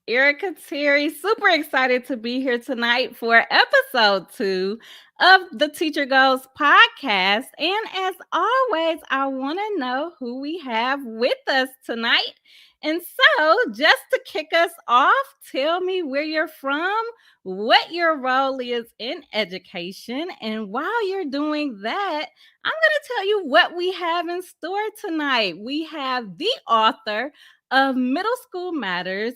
Erica Terry. Super excited to be here tonight for episode 2 of the Teacher Goals Podcast. And as always, I want to know who we have with us tonight. And so, just to kick us off, tell me where you're from, what your role is in education, and while you're doing that, I'm going to tell you what we have in store tonight. We have the author of Middle School Matters,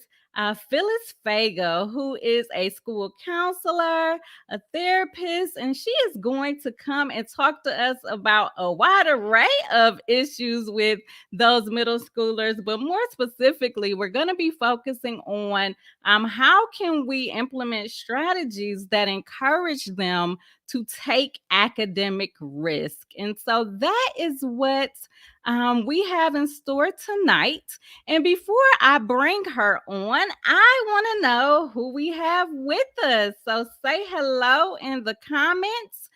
Phyllis Fagell, who is a school counselor, a therapist, and she is going to come and talk to us about a wide array of issues with those middle schoolers. But more specifically, we're going to be focusing on how can we implement strategies that encourage them to take academic risk. And so that is what we have in store tonight. And before I bring her on, I want to know who we have with us. So say hello in the comments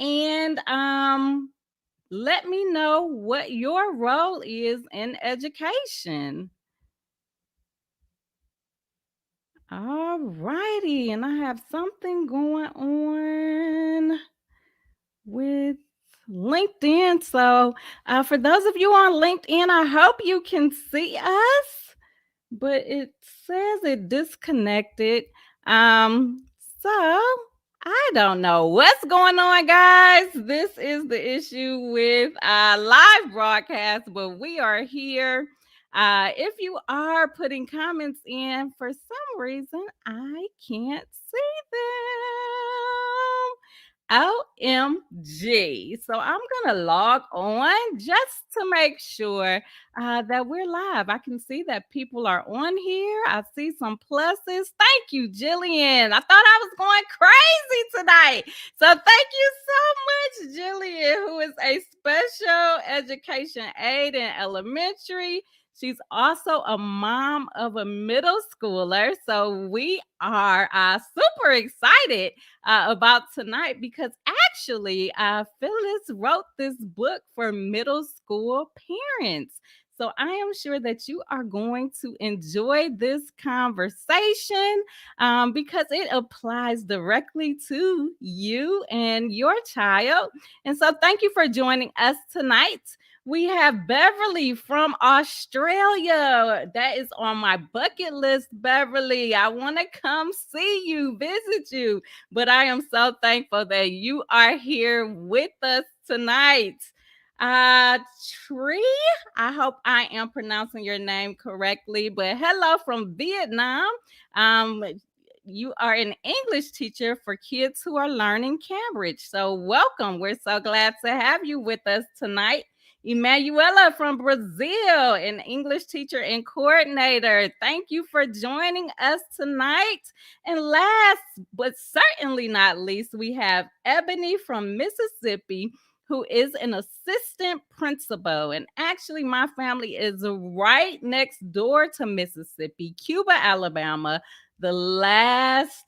and let me know what your role is in education. All righty, and I have something going on with LinkedIn. So, for those of you on LinkedIn, I hope you can see us, but it says it disconnected. So I don't know what's going on, guys. This is the issue with live broadcast, but we are here. If you are putting comments in, for some reason, I can't see them. OMG. So I'm going to log on just to make sure that we're live. I can see that people are on here. I see some pluses. Thank you, Jillian. I thought I was going crazy tonight. So thank you so much, Jillian, who is a special education aide in elementary. She's also a mom of a middle schooler. So we are super excited about tonight because actually Phyllis wrote this book for middle school parents. So I am sure that you are going to enjoy this conversation because it applies directly to you and your child. And so thank you for joining us tonight. We have Beverly from Australia. That is on my bucket list, Beverly. I want to come see you, visit you. But I am so thankful that you are here with us tonight. Tree, I hope I am pronouncing your name correctly, but hello from Vietnam. You are an English teacher for kids who are learning Cambridge. So welcome. We're so glad to have you with us tonight. Emanuela from Brazil, an English teacher and coordinator. Thank you for joining us tonight. And last but certainly not least, we have Ebony from Mississippi, who is an assistant principal. And actually, my family is right next door to Mississippi, Cuba, Alabama, the last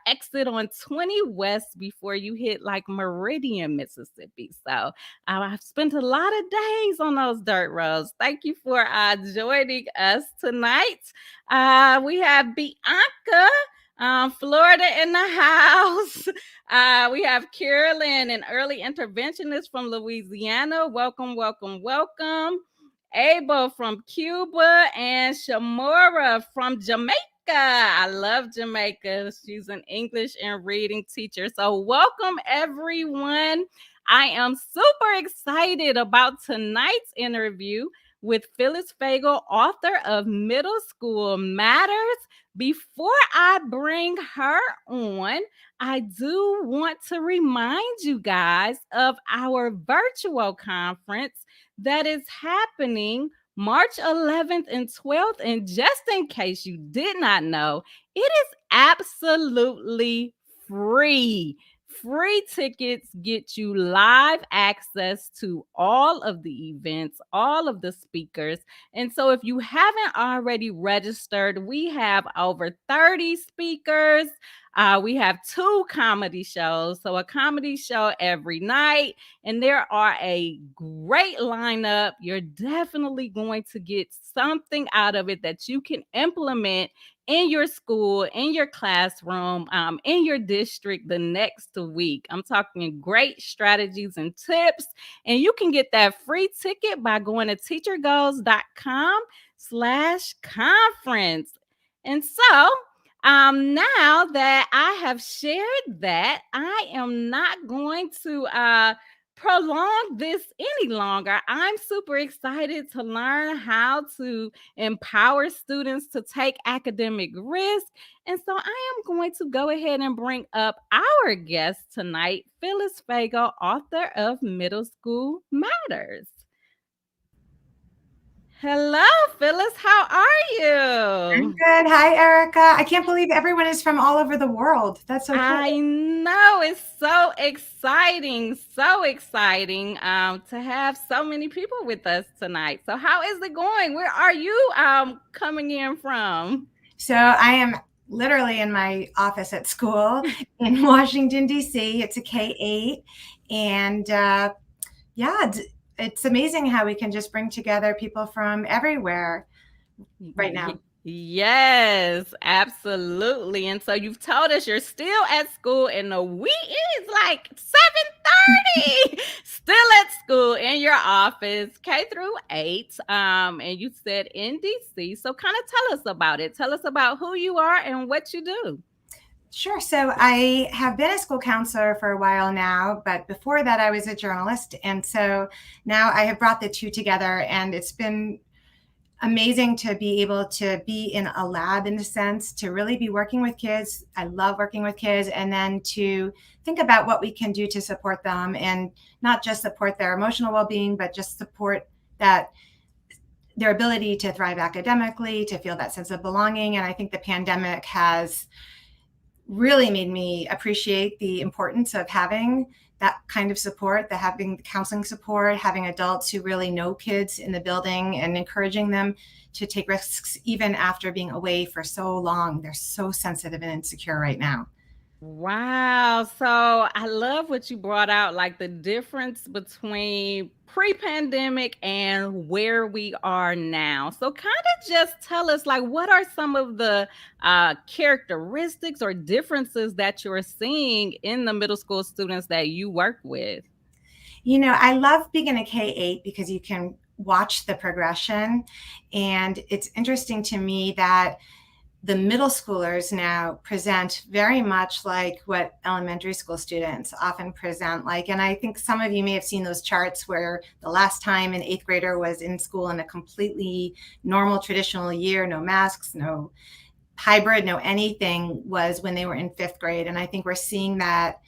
exit on 20 West before you hit like Meridian, Mississippi. So I've spent a lot of days on those dirt roads. Thank you for joining us tonight. We have Bianca. Florida in the house. We have Carolyn, an early interventionist from Louisiana. Welcome, welcome, welcome. Abel from Cuba and Shamora from Jamaica. I love Jamaica. She's an English and reading teacher. So welcome, everyone. I am super excited about tonight's interview with Phyllis Fagell, author of Middle School Matters. Before I bring her on, I do want to remind you guys of our virtual conference that is happening March 11th and 12th. And just in case you did not know, it is absolutely free. Free tickets get you live access to all of the events, all of the speakers. And so if you haven't already registered, we have over 30 speakers. We have 2 comedy shows, so a comedy show every night, and there are a great lineup. You're definitely going to get something out of it that you can implement in your school, in your classroom, in your district the next week. I'm talking great strategies and tips. And you can get that free ticket by going to teachergoals.com/conference. And so, now that I have shared that, I am not going to prolong this any longer. I'm super excited to learn how to empower students to take academic risk. And so I am going to go ahead and bring up our guest tonight, Phyllis Fagell, author of Middle School Matters. Hello, Phyllis. How are I'm you? good. Hi, Erica. I can't believe everyone is from all over the world. That's so I cool. know it's so exciting to have so many people with us tonight. So how is it going? Where are you coming in from? So I am literally in my office at school in Washington, D.C. It's a K-8. And yeah, it's amazing how we can just bring together people from everywhere right now. Yes, absolutely. And so you've told us you're still at school and the wee is like 7:30. Still at school in your office, K through 8. And you said in DC. So kind of tell us about it. Tell us about who you are and what you do. Sure. So I have been a school counselor for a while now, but before that, I was a journalist. And so now I have brought the two together, and it's been amazing to be able to be in a lab, in a sense, to really be working with kids. I love working with kids, and then to think about what we can do to support them, and not just support their emotional well-being, but just support that their ability to thrive academically, to feel that sense of belonging. And I think the pandemic has really made me appreciate the importance of having that kind of support, the having counseling support, having adults who really know kids in the building, and encouraging them to take risks even after being away for so long. They're so sensitive and insecure right now. Wow. So I love what you brought out, like the difference between pre pandemic and where we are now. So, kind of just tell us, like, what are some of the characteristics or differences that you're seeing in the middle school students that you work with? You know, I love being in a K-8 because you can watch the progression. And it's interesting to me that the middle schoolers now present very much like what elementary school students often present like. And I think some of you may have seen those charts where the last time an eighth grader was in school in a completely normal traditional year, no masks, no hybrid, no anything, was when they were in fifth grade. And I think we're seeing that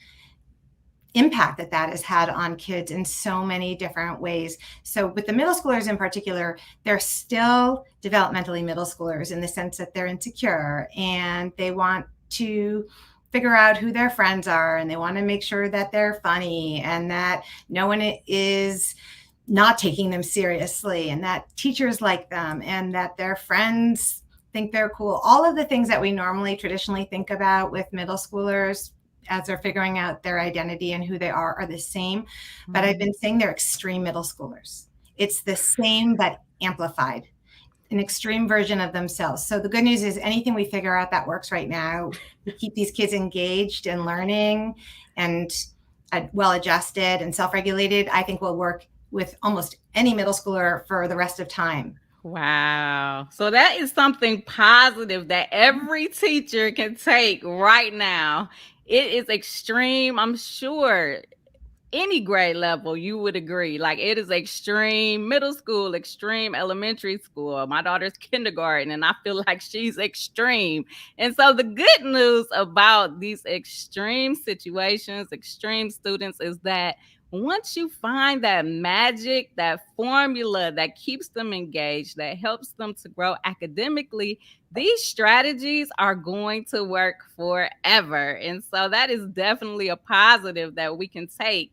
impact that has had on kids in so many different ways. So with the middle schoolers in particular, they're still developmentally middle schoolers in the sense that they're insecure and they want to figure out who their friends are, and they want to make sure that they're funny and that no one is not taking them seriously, and that teachers like them, and that their friends think they're cool. All of the things that we normally traditionally think about with middle schoolers as they're figuring out their identity and who they are the same. But I've been saying they're extreme middle schoolers. It's the same, but amplified, an extreme version of themselves. So the good news is anything we figure out that works right now, we keep these kids engaged and learning and well-adjusted and self-regulated, I think will work with almost any middle schooler for the rest of time. Wow. So that is something positive that every teacher can take right now. It is extreme. I'm sure any grade level, you would agree. Like it is extreme middle school, extreme elementary school. My daughter's kindergarten, and I feel like she's extreme. And so the good news about these extreme situations, extreme students, is that once you find that magic, that formula that keeps them engaged, that helps them to grow academically, these strategies are going to work forever. And so that is definitely a positive that we can take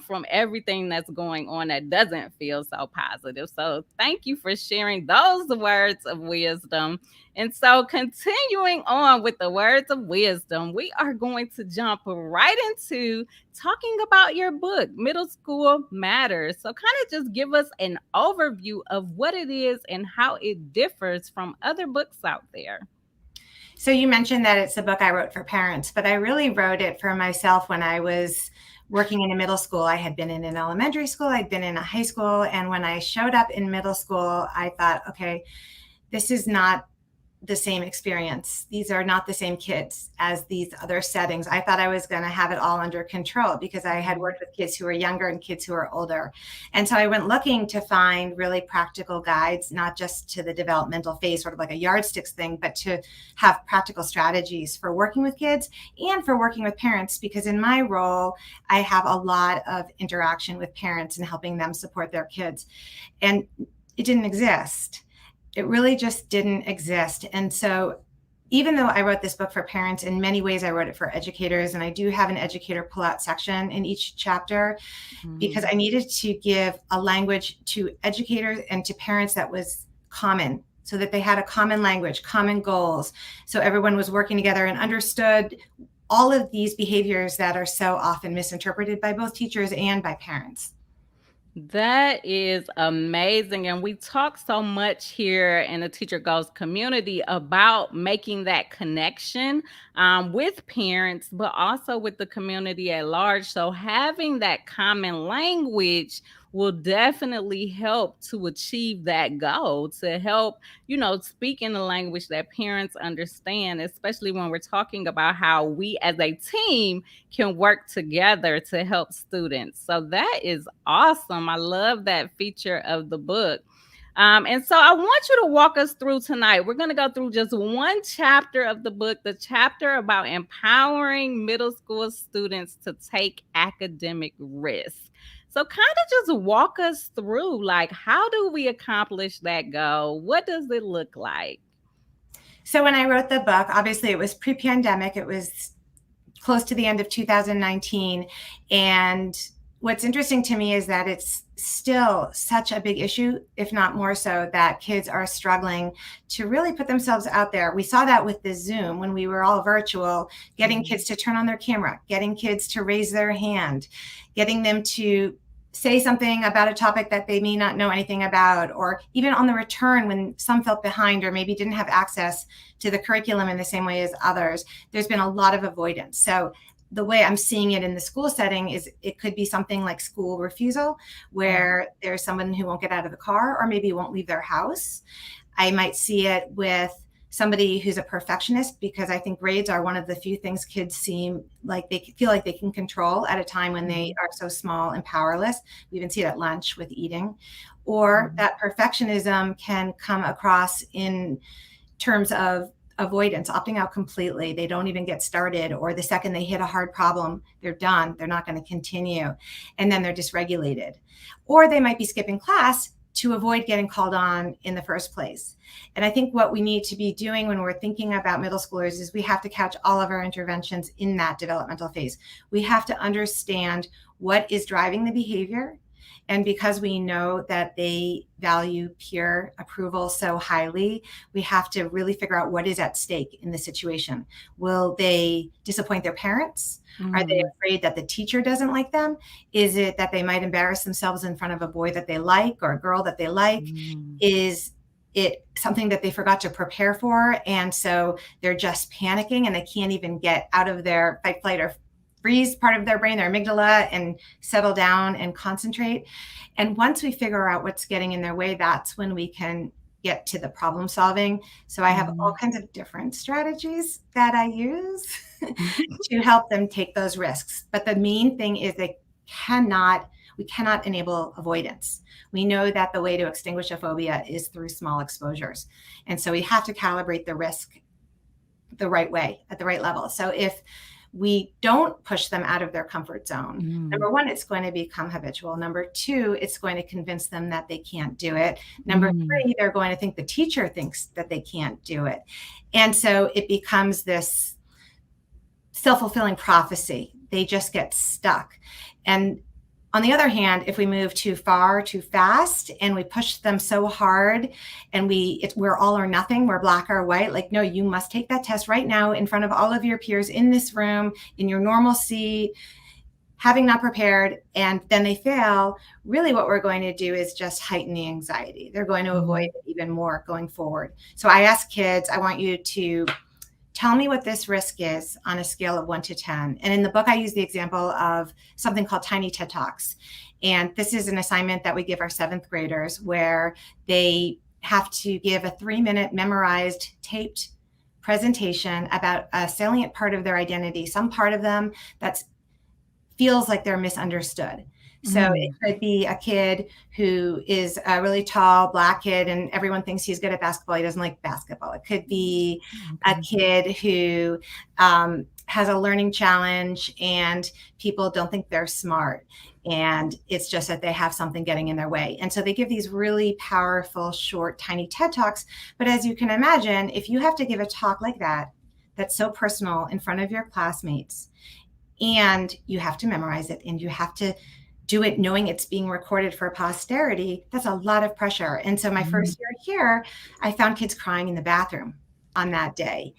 from everything that's going on that doesn't feel so positive. So thank you for sharing those words of wisdom. And so, continuing on with the words of wisdom, we are going to jump right into talking about your book, Middle School Matters. So, kind of just give us an overview of what it is and how it differs from other books out there. So you mentioned that it's a book I wrote for parents, but I really wrote it for myself when I was working in a middle school. I had been in an elementary school, I'd been in a high school, and when I showed up in middle school, I thought, okay, this is not the same experience. These are not the same kids as these other settings. I thought I was going to have it all under control because I had worked with kids who were younger and kids who were older. And so I went looking to find really practical guides, not just to the developmental phase, sort of like a yardsticks thing, but to have practical strategies for working with kids and for working with parents. Because in my role, I have a lot of interaction with parents and helping them support their kids. And it didn't exist. It really just didn't exist. And so even though I wrote this book for parents, in many ways I wrote it for educators, and I do have an educator pull-out section in each chapter because I needed to give a language to educators and to parents that was common, so that they had a common language, common goals, so everyone was working together and understood all of these behaviors that are so often misinterpreted by both teachers and by parents. That is amazing. And we talk so much here in the Teacher Goals community about making that connection with parents, but also with the community at large. So having that common language will definitely help to achieve that goal, to help, speak in the language that parents understand, especially when we're talking about how we as a team can work together to help students. So that is awesome. I love that feature of the book. And so I want you to walk us through tonight. We're going to go through just one chapter of the book, the chapter about empowering middle school students to take academic risks. So kind of just walk us through, like, how do we accomplish that goal? What does it look like? So when I wrote the book, obviously it was pre-pandemic. It was close to the end of 2019. And what's interesting to me is that it's still such a big issue, if not more so, that kids are struggling to really put themselves out there. We saw that with the Zoom when we were all virtual, getting kids to turn on their camera, getting kids to raise their hand, getting them to say something about a topic that they may not know anything about, or even on the return when some felt behind or maybe didn't have access to the curriculum in the same way as others. There's been a lot of avoidance. So the way I'm seeing it in the school setting is it could be something like school refusal, where there's someone who won't get out of the car or maybe won't leave their house. I might see it with somebody who's a perfectionist, because I think grades are one of the few things kids seem like they feel like they can control at a time when they are so small and powerless. We even see it at lunch with eating. Or that perfectionism can come across in terms of avoidance, opting out completely. They don't even get started, or the second they hit a hard problem, they're done. They're not going to continue. And then they're dysregulated. Or they might be skipping class to avoid getting called on in the first place. And I think what we need to be doing when we're thinking about middle schoolers is we have to couch all of our interventions in that developmental phase. We have to understand what is driving the behavior. And because we know that they value peer approval so highly, we have to really figure out what is at stake in the situation. Will they disappoint their parents? Are they afraid that the teacher doesn't like them? Is it that they might embarrass themselves in front of a boy that they like or a girl that they like? Is it something that they forgot to prepare for? And so they're just panicking and they can't even get out of their fight, flight, or freeze part of their brain, their amygdala, and settle down and concentrate. And once we figure out what's getting in their way, that's when we can get to the problem solving. So I have all kinds of different strategies that I use to help them take those risks. But the main thing is we cannot enable avoidance. We know that the way to extinguish a phobia is through small exposures. And so we have to calibrate the risk the right way, at the right level. So if we don't push them out of their comfort zone, number one, it's going to become habitual. Number two, it's going to convince them that they can't do it. Number three, they're going to think the teacher thinks that they can't do it. And so it becomes this self-fulfilling prophecy. They just get stuck. And on the other hand, if we move too far, too fast, and we push them so hard, and we're all or nothing, we're black or white, like, no, you must take that test right now in front of all of your peers in this room, in your normal seat, having not prepared, and then they fail, really what we're going to do is just heighten the anxiety. They're going to avoid it even more going forward. So I ask kids, I want you to tell me what this risk is on a scale of 1 to 10. And in the book, I use the example of something called Tiny TED Talks. And this is an assignment that we give our 7th graders where they have to give a 3-minute memorized taped presentation about a salient part of their identity, some part of them that feels like they're misunderstood. So it could be a kid who is a really tall Black kid and everyone thinks he's good at basketball. He doesn't like basketball. It could be a kid who has a learning challenge and people don't think they're smart. And it's just that they have something getting in their way. And so they give these really powerful, short, tiny TED Talks. But as you can imagine, if you have to give a talk like that, that's so personal in front of your classmates, and you have to memorize it and you have to do it knowing it's being recorded for posterity, that's a lot of pressure. And so my first year here, I found kids crying in the bathroom on that day.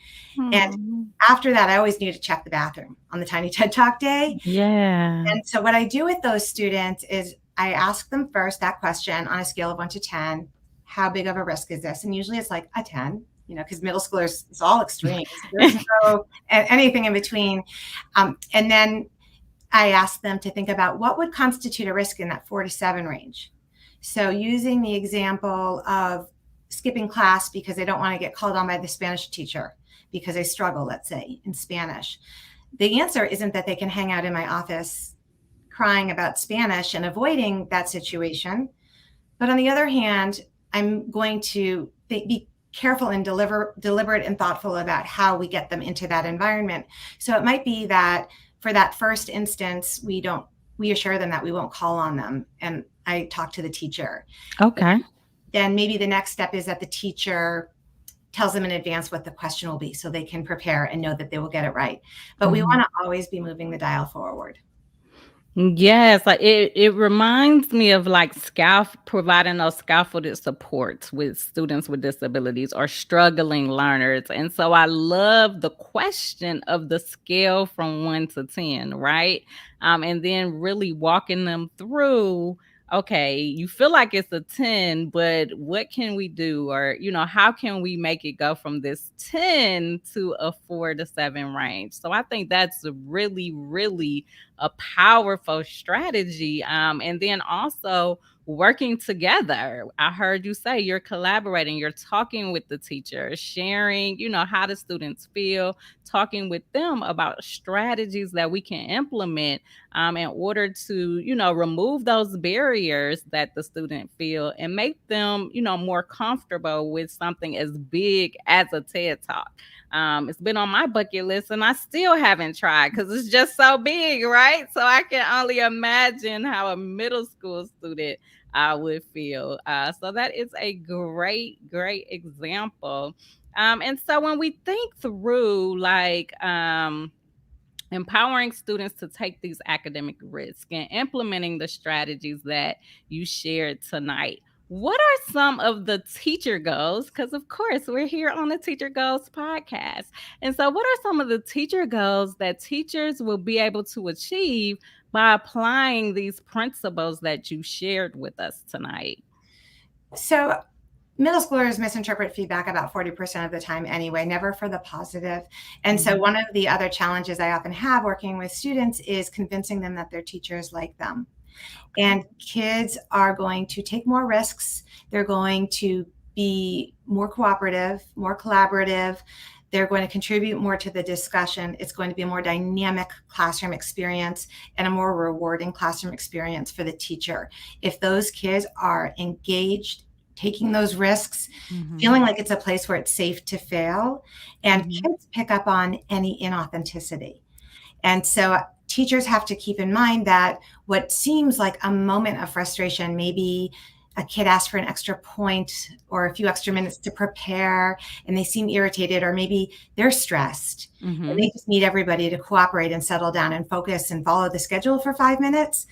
And after that, I always need to check the bathroom on the Tiny TED Talk day. Yeah. And so what I do with those students is I ask them first that question on a scale of 1 to 10, how big of a risk is this? And usually it's like a 10, because middle schoolers, it's all extremes. There's no anything in between. And then I asked them to think about what would constitute a risk in that 4 to 7 range. So using the example of skipping class because they don't want to get called on by the Spanish teacher because they struggle, let's say, in Spanish. The answer isn't that they can hang out in my office crying about Spanish and avoiding that situation. But on the other hand, I'm going to be careful and deliberate and thoughtful about how we get them into that environment. So it might be that for that first instance, we assure them that we won't call on them. And I talk to the teacher. Okay. Then maybe the next step is that the teacher tells them in advance what the question will be so they can prepare and know that they will get it right. But we want to always be moving the dial forward. Yes, like it reminds me of like providing those scaffolded supports with students with disabilities or struggling learners. And so I love the question of the scale from 1 to 10, right? And then really walking them through, okay, you feel like it's a 10, but what can we do? Or, how can we make it go from this 10 to a 4 to 7 range? So I think that's really, really a powerful strategy. And then also working together. I heard you say you're collaborating, you're talking with the teacher, sharing, how the students feel, talking with them about strategies that we can implement in order to, remove those barriers that the student feel and make them, more comfortable with something as big as a TED Talk. It's been on my bucket list and I still haven't tried because it's just so big, right? So I can only imagine how a middle school student would feel. So that is a great example. And so when we think through like empowering students to take these academic risks and implementing the strategies that you shared tonight, what are some of the teacher goals? Because, of course, we're here on the TeacherGoals Podcast. And so, what are some of the teacher goals that teachers will be able to achieve by applying these principles that you shared with us tonight? So, middle schoolers misinterpret feedback about 40% of the time anyway, never for the positive. And so one of the other challenges I often have working with students is convincing them that their teachers like them. And kids are going to take more risks. They're going to be more cooperative, more collaborative. They're going to contribute more to the discussion. It's going to be a more dynamic classroom experience and a more rewarding classroom experience for the teacher. If those kids are engaged, taking those risks, feeling like it's a place where it's safe to fail, and kids pick up on any inauthenticity. And so teachers have to keep in mind that what seems like a moment of frustration, maybe a kid asks for an extra point or a few extra minutes to prepare and they seem irritated, or maybe they're stressed and they just need everybody to cooperate and settle down and focus and follow the schedule for 5 minutes.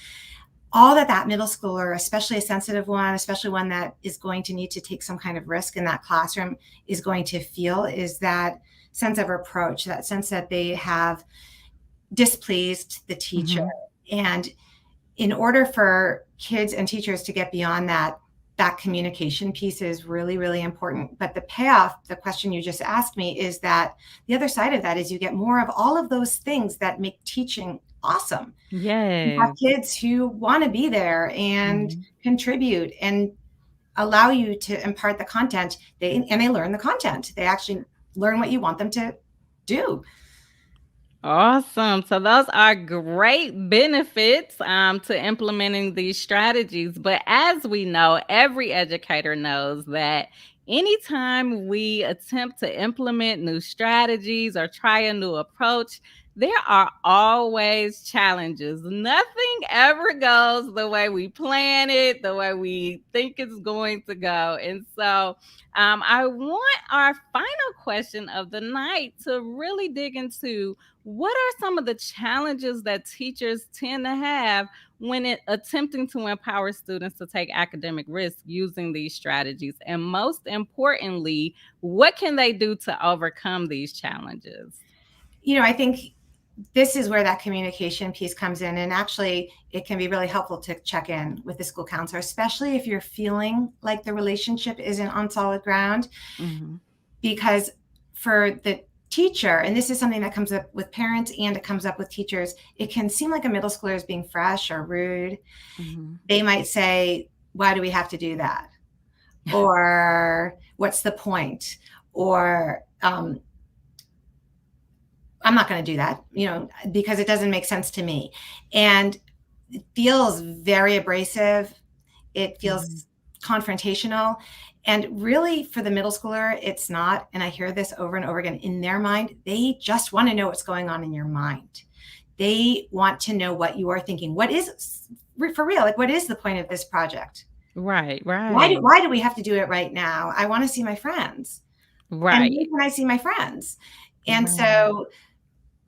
All that middle schooler, especially a sensitive one, especially one that is going to need to take some kind of risk in that classroom, is going to feel is that sense of reproach, that sense that they have displeased the teacher. And in order for kids and teachers to get beyond that that communication piece is really, really important. But the payoff, the question you just asked me, is that the other side of that is you get more of all of those things that make teaching awesome. You have Yes. kids who want to be there and Mhm. contribute and allow you to impart the content. They learn the content. They actually learn what you want them to do. Awesome. So those are great benefits to implementing these strategies. But as we know, every educator knows that anytime we attempt to implement new strategies or try a new approach, there are always challenges. Nothing ever goes the way we plan it, the way we think it's going to go. And so I want our final question of the night to really dig into what are some of the challenges that teachers tend to have when attempting to empower students to take academic risks using these strategies? And most importantly, what can they do to overcome these challenges? I think this is where that communication piece comes in. And actually, it can be really helpful to check in with the school counselor, especially if you're feeling like the relationship isn't on solid ground. Mhm. Because for the teacher, and this is something that comes up with parents and it comes up with teachers, it can seem like a middle schooler is being fresh or rude. Mhm. They might say, "Why do we have to do that?" Or "What's the point?" Or "I'm not going to do that, because it doesn't make sense to me." And it feels very abrasive. It Mhm. feels confrontational. And really, for the middle schooler, it's not. And I hear this over and over again. In their mind, they just want to know what's going on in your mind. They want to know what you are thinking. What is, for real, like, what is the point of this project? Right, Why do, right, why do we have to do it right now? I want to see my friends. And when right, can I see my friends? And right. so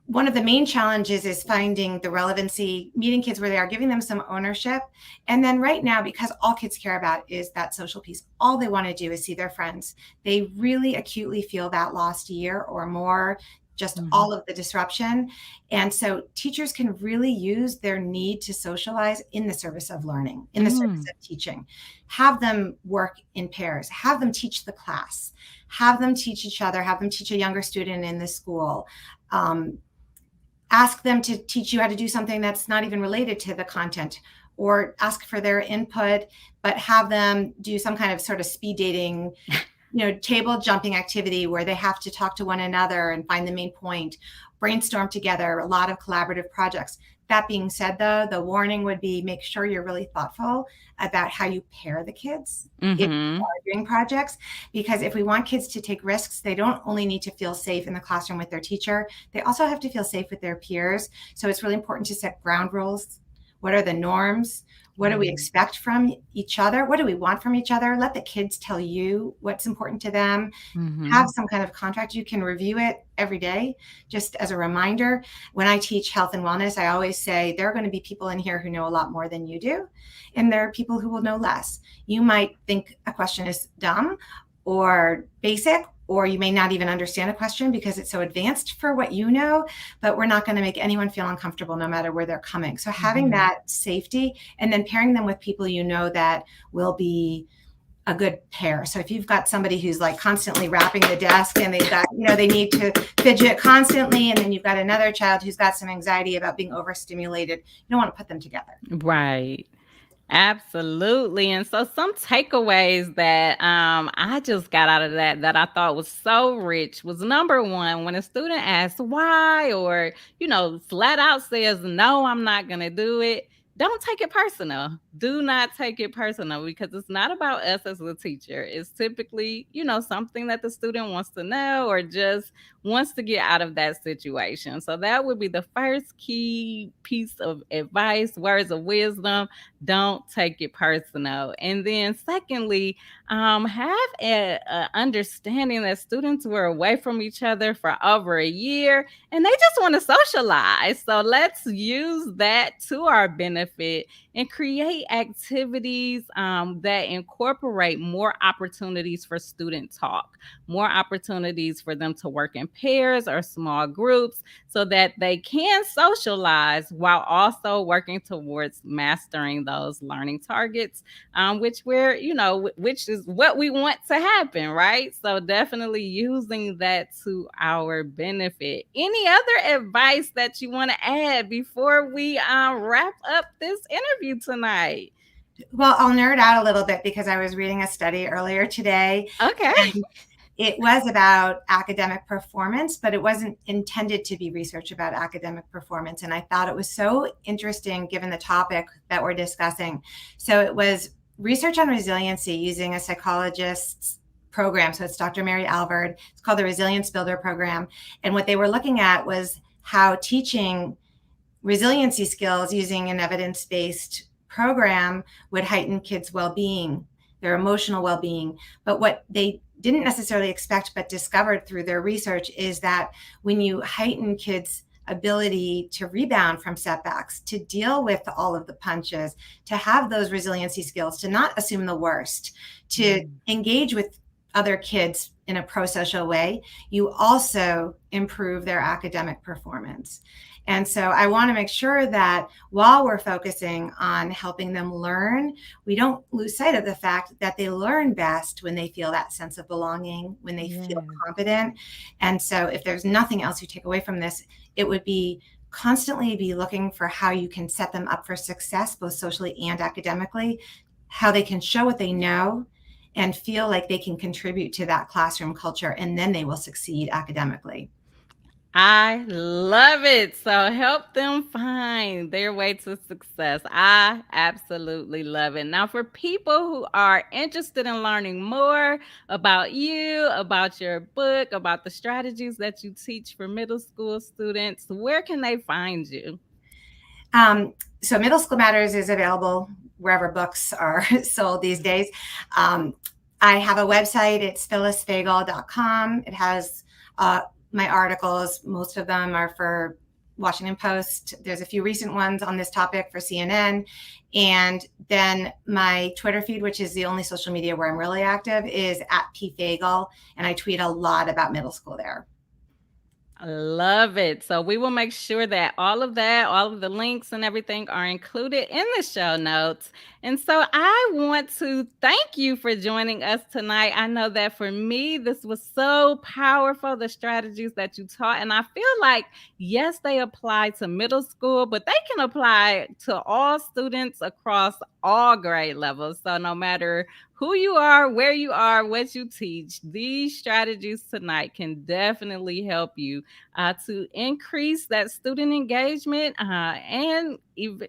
one of the main challenges is finding the relevancy, meeting kids where they are, giving them some ownership. And then right now, because all kids care about is that social piece, all they want to do is see their friends. They really acutely feel that lost year or more, just Mhm. all of the disruption. And so teachers can really use their need to socialize in the service of learning, in the service Mm. of teaching. Have them work in pairs, have them teach the class, have them teach each other, have them teach a younger student in the school. Um, Ask them to teach you how to do something that's not even related to the content, or ask for their input, but have them do some kind of sort of speed dating, table jumping activity where they have to talk to one another and find the main point, brainstorm together, a lot of collaborative projects. That being said, though, the warning would be make sure you're really thoughtful about how you pair the kids if you Mhm. are doing projects. Because if we want kids to take risks, they don't only need to feel safe in the classroom with their teacher, they also have to feel safe with their peers. So it's really important to set ground rules. What are the norms? What do we Right. expect from each other? What do we want from each other? Let the kids tell you what's important to them. Have Mhm. some kind of contract. You can review it every day, just as a reminder. When I teach health and wellness, I always say there are going to be people in here who know a lot more than you do, and there are people who will know less. You might think a question is dumb or basic, or you may not even understand a question because it's so advanced for what you know, but we're not going to make anyone feel uncomfortable no matter where they're coming. So having Mhm. that safety and then pairing them with people that will be a good pair. So if you've got somebody who's like constantly rapping the desk and they've got, they need to fidget constantly, and then you've got another child who's got some anxiety about being overstimulated, you don't want to put them together. Right. Absolutely. And so some takeaways that I just got out of that I thought was so rich was number one, when a student asks why, or flat out says no, I'm not gonna do it, don't take it personal. Do not take it personal, because it's not about us as a teacher. It's typically, something that the student wants to know or just wants to get out of that situation. So that would be the first key piece of advice, words of wisdom. Don't take it personal. And then secondly, have a understanding that students were away from each other for over a year and they just want to socialize. So let's use that to our benefit and create daily activities that incorporate more opportunities for student talk, more opportunities for them to work in pairs or small groups so that they can socialize while also working towards mastering those learning targets, which which is what we want to happen, right? So definitely using that to our benefit. Any other advice that you want to add before we wrap up this interview tonight? Well, I'll nerd out a little bit because I was reading a study earlier today, Okay. and it was about academic performance, but it wasn't intended to be research about academic performance. And I thought it was so interesting given the topic that we're discussing. So it was research on resiliency using a psychologist's program. So it's Dr. Mary Alvord. It's called the Resilience Builder Program. And what they were looking at was how teaching resiliency skills using an evidence-based program would heighten kids' well-being, their emotional well-being. But what they didn't necessarily expect but discovered through their research is that when you heighten kids' ability to rebound from setbacks, to deal with all of the punches, to have those resiliency skills, to not assume the worst, to engage with other kids in a pro-social way, you also improve their academic performance. And so I want to make sure that while we're focusing on helping them learn, we don't lose sight of the fact that they learn best when they feel that sense of belonging, when they feel confident. And so if there's nothing else you take away from this, it would be constantly be looking for how you can set them up for success, both socially and academically, how they can show what they know and feel like they can contribute to that classroom culture, and then they will succeed academically. I love it. So help them find their way to success. I absolutely love it. Now, for people who are interested in learning more about you, about your book, about the strategies that you teach for middle school students, where can they find you? So Middle School Matters is available wherever books are sold these days. I have a website. It's phyllisfagell.com. It has my articles. Most of them are for Washington Post. There's a few recent ones on this topic for CNN. And then my Twitter feed, which is the only social media where I'm really active, is @pfagell. And I tweet a lot about middle school there. I love it. So we will make sure that all of the links and everything are included in the show notes. And so I want to thank you for joining us tonight. I know that for me, this was so powerful, the strategies that you taught. And I feel like, yes, they apply to middle school, but they can apply to all students across all grade levels. So no matter who you are, where you are, what you teach, these strategies tonight can definitely help you to increase that student engagement and even,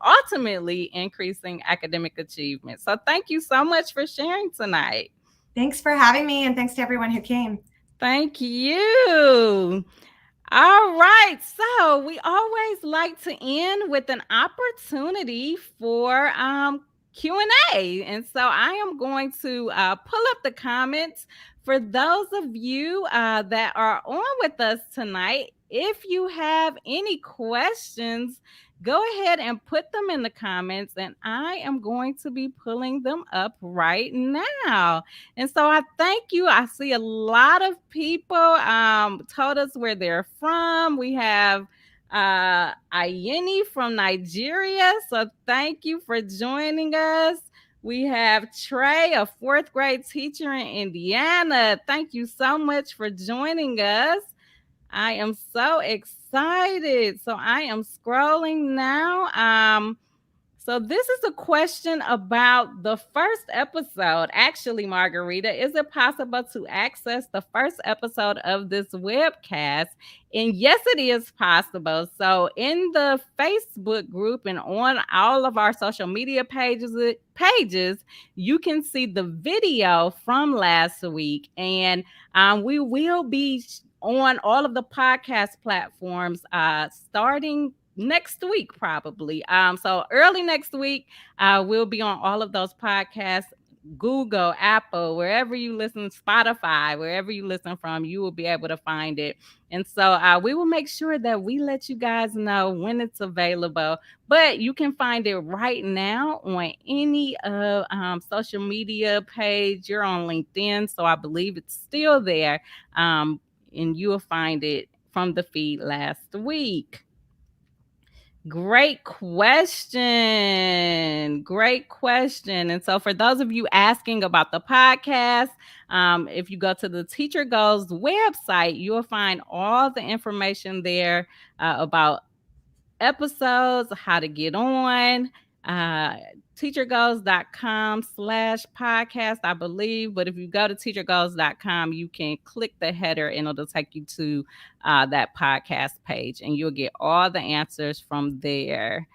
ultimately increasing academic achievement. So thank you so much for sharing tonight. Thanks for having me, and thanks to everyone who came. Thank you. All right. So we always like to end with an opportunity for Q&A. And so I am going to pull up the comments for those of you that are on with us tonight. If you have any questions, go ahead and put them in the comments, and I am going to be pulling them up right now. And so I thank you. I see a lot of people told us where they're from. We have Ayeni from Nigeria. So thank you for joining us. We have Trey, a fourth grade teacher in Indiana. Thank you so much for joining us. I am so excited. So I am scrolling now. So this is a question about the first episode. Actually, Margarita, is it possible to access the first episode of this webcast? And yes, it is possible. So in the Facebook group and on all of our social media pages, you can see the video from last week. And we will be on all of the podcast platforms starting next week, probably. So early next week, we'll be on all of those podcasts Google, Apple, wherever you listen, Spotify, wherever you listen from, you will be able to find it. And so we will make sure that we let you guys know when it's available. But you can find it right now on any of social media page. You're on LinkedIn, so I believe it's still there. And you will find it from the feed last week. Great question. Great question. And so, for those of you asking about the podcast, if you go to the Teacher Goals website, you will find all the information there about episodes, how to get on, uh, teachergoals.com/podcast, I believe. But if you go to teachergoals.com, you can click the header and it'll take you to that podcast page and you'll get all the answers from there.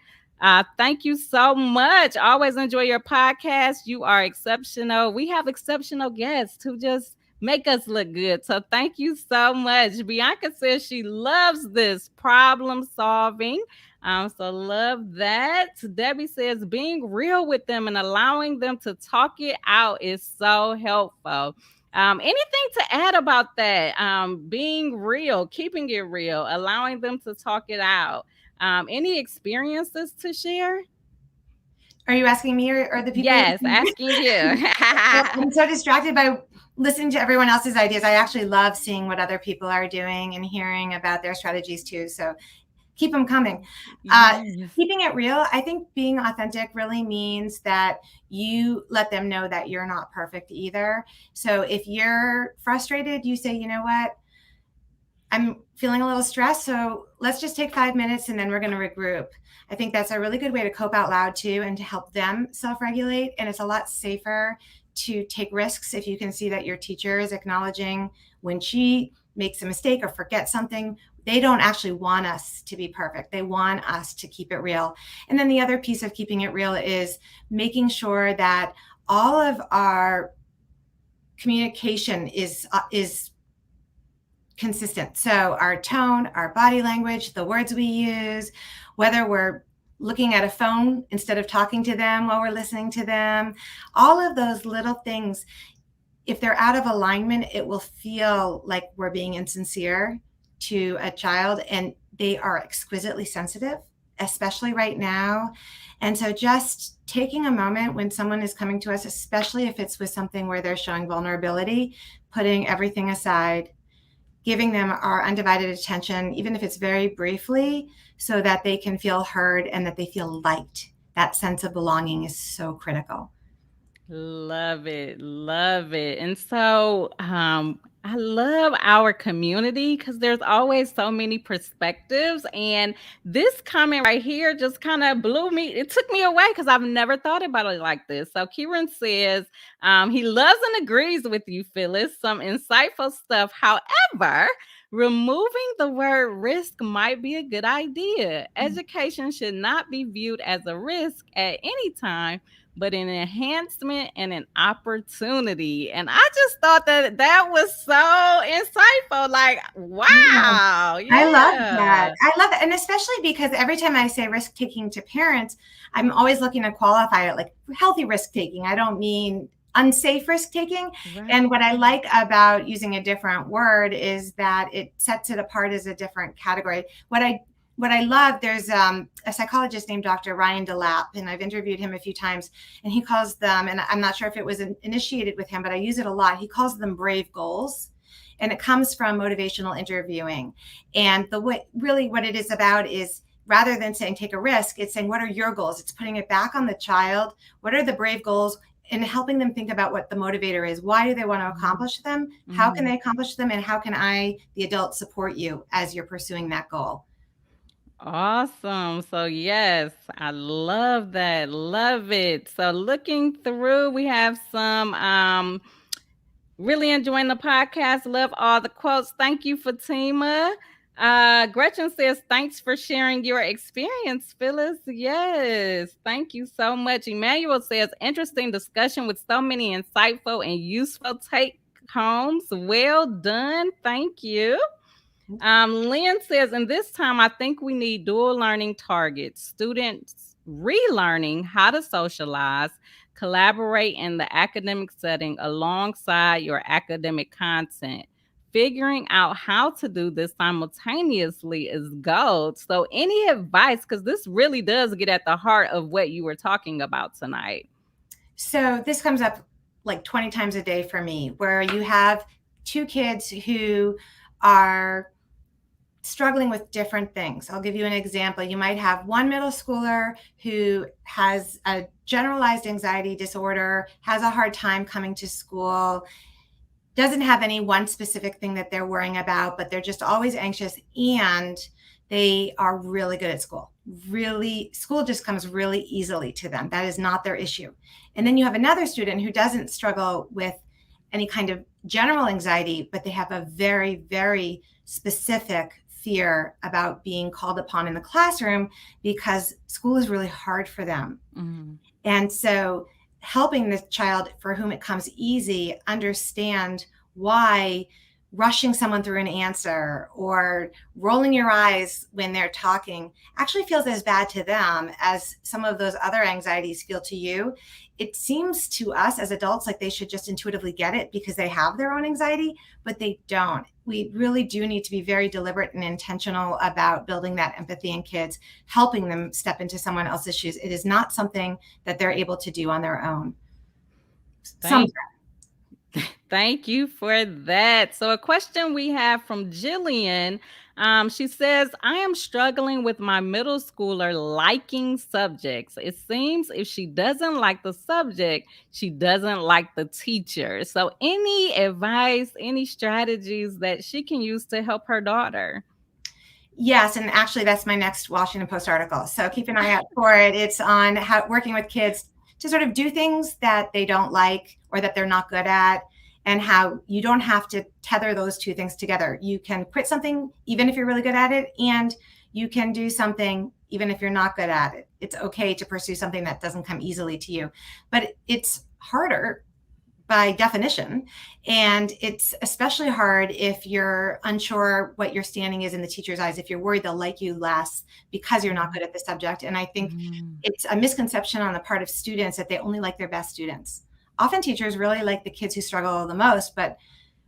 Thank you so much. Always enjoy your podcast. You are exceptional. We have exceptional guests who just make us look good. So thank you so much. Bianca says she loves this problem solving. So love that. Debbie says being real with them and allowing them to talk it out is so helpful. Anything to add about that? Being real, keeping it real, allowing them to talk it out. Any experiences to share? Are you asking me or the people? Yes, asking you. I'm so distracted by listening to everyone else's ideas. I actually love seeing what other people are doing and hearing about their strategies too. So keep them coming. Yes. Keeping it real, I think being authentic really means that you let them know that you're not perfect either. So if you're frustrated, you say, you know what? I'm feeling a little stressed, so let's just take 5 minutes and then we're going to regroup. I think that's a really good way to cope out loud too and to help them self-regulate. And it's a lot safer to take risks if you can see that your teacher is acknowledging when she makes a mistake or forgets something. They don't actually want us to be perfect. They want us to keep it real. And then the other piece of keeping it real is making sure that all of our communication is consistent. So our tone, our body language, the words we use, whether we're looking at a phone instead of talking to them while we're listening to them, all of those little things, if they're out of alignment, it will feel like we're being insincere to a child, and they are exquisitely sensitive, especially right now. And so just taking a moment when someone is coming to us, especially if it's with something where they're showing vulnerability, putting everything aside, giving them our undivided attention, even if it's very briefly, so that they can feel heard and that they feel liked. That sense of belonging is so critical. Love it. Love it. And so I love our community because there's always so many perspectives. And this comment right here just kind of blew me. It took me away because I've never thought about it like this. So Kieran says he loves and agrees with you, Phyllis. Some insightful stuff. However, removing the word risk might be a good idea. Education should not be viewed as a risk at any time, but an enhancement and an opportunity. And I just thought that that was so insightful. Like, wow. Yeah. I love that. I love it. And especially because every time I say risk taking to parents, I'm always looking to qualify it like healthy risk taking. I don't mean unsafe risk taking. Right. And what I like about using a different word is that it sets it apart as a different category. What I love, there's a psychologist named Dr. Ryan DeLapp, and I've interviewed him a few times, and he calls them, and I'm not sure if it was initiated with him, but I use it a lot. He calls them brave goals, and it comes from motivational interviewing. And the way, really what it is about is rather than saying take a risk, it's saying what are your goals? It's putting it back on the child. What are the brave goals? And helping them think about what the motivator is. Why do they want to accomplish them? How can they accomplish them? And how can I, the adult, support you as you're pursuing that goal? Awesome. So yes, I love that. Love it. So looking through, we have some really enjoying the podcast. Love all the quotes. Thank you, Fatima. Gretchen says, thanks for sharing your experience, Phyllis. Yes, thank you so much. Emmanuel says, interesting discussion with so many insightful and useful take homes. Well done. Thank you. Lynn says, and this time I think we need dual learning targets. Students relearning how to socialize, collaborate in the academic setting alongside your academic content. Figuring out how to do this simultaneously is gold. So, any advice? Because this really does get at the heart of what you were talking about tonight. So this comes up like 20 times a day for me, where you have two kids who are struggling with different things. I'll give you an example. You might have one middle schooler who has a generalized anxiety disorder, has a hard time coming to school, doesn't have any one specific thing that they're worrying about, but they're just always anxious, and they are really good at school. Really, school just comes really easily to them. That is not their issue. And then you have another student who doesn't struggle with any kind of general anxiety, but they have a very, very specific fear about being called upon in the classroom because school is really hard for them. Mm-hmm. And so helping the child for whom it comes easy understand why rushing someone through an answer or rolling your eyes when they're talking actually feels as bad to them as some of those other anxieties feel to you. It seems to us as adults like they should just intuitively get it because they have their own anxiety, but they don't. We really do need to be very deliberate and intentional about building that empathy in kids, helping them step into someone else's shoes. It is not something that they're able to do on their own. Thank you for that. So, a question we have from Jillian. She says, I am struggling with my middle schooler liking subjects. It seems if she doesn't like the subject, she doesn't like the teacher. So, any advice, any strategies that she can use to help her daughter? Yes, and actually that's my next Washington Post article. So keep an eye out for it. It's on how working with kids to sort of do things that they don't like or that they're not good at, and how you don't have to tether those two things together. You can quit something even if you're really good at it, and you can do something even if you're not good at it. It's okay to pursue something that doesn't come easily to you, but it's harder by definition. And it's especially hard if you're unsure what your standing is in the teacher's eyes, if you're worried they'll like you less because you're not good at the subject. And I think it's a misconception on the part of students that they only like their best students. Often teachers really like the kids who struggle the most, but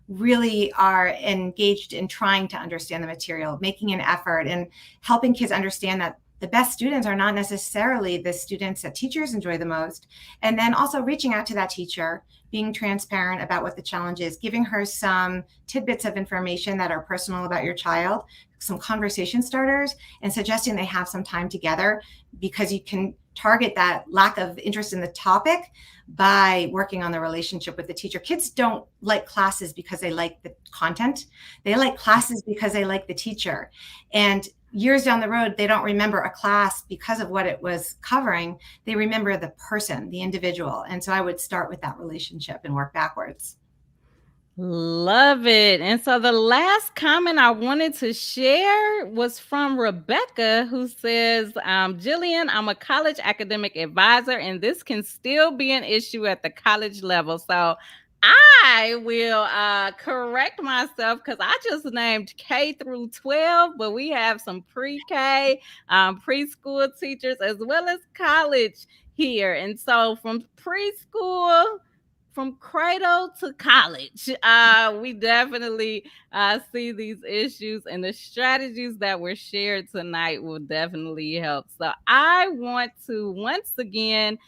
really are engaged in trying to understand the material, making an effort and helping kids understand that the best students are not necessarily the students that teachers enjoy the most. And then also reaching out to that teacher, being transparent about what the challenge is, giving her some tidbits of information that are personal about your child, some conversation starters, and suggesting they have some time together, because you can target that lack of interest in the topic by working on the relationship with the teacher. Kids don't like classes because they like the content. They like classes because they like the teacher. And years down the road, they don't remember a class because of what it was covering. They remember the person, the individual. And so I would start with that relationship and work backwards. Love it. And so the last comment I wanted to share was from Rebecca, who says, Jillian, I'm a college academic advisor, and this can still be an issue at the college level. So I will correct myself because I just named K through 12, but we have some pre-K, preschool teachers, as well as college here. And so from preschool, from cradle to college, we definitely see these issues, and the strategies that were shared tonight will definitely help. So I want to once again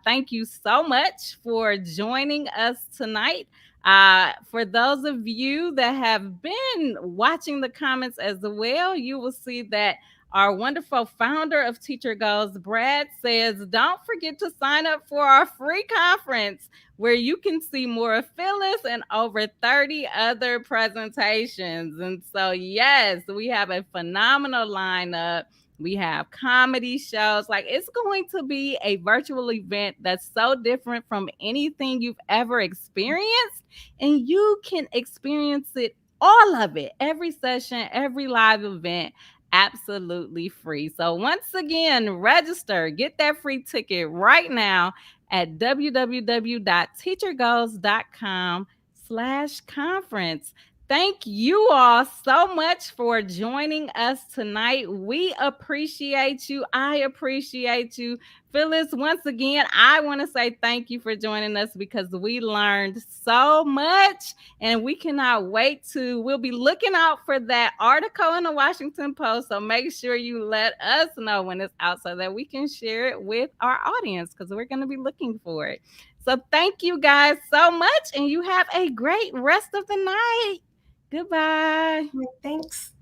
thank you so much for joining us tonight. For those of you that have been watching the comments as well, you will see that our wonderful founder of TeacherGoals, Brad, says, don't forget to sign up for our free conference where you can see more of Phyllis and over 30 other presentations. And so, yes, we have a phenomenal lineup. We have comedy shows. Like, it's going to be a virtual event that's so different from anything you've ever experienced. And you can experience it, all of it, every session, every live event, absolutely free. So once again, register, get that free ticket right now at www.teachergoals.com/conference. Thank you all so much for joining us tonight. We appreciate you. I appreciate you. Phyllis, once again, I want to say thank you for joining us because we learned so much and we cannot wait we'll be looking out for that article in the Washington Post. So make sure you let us know when it's out so that we can share it with our audience because we're going to be looking for it. So thank you guys so much and you have a great rest of the night. Goodbye. Thanks.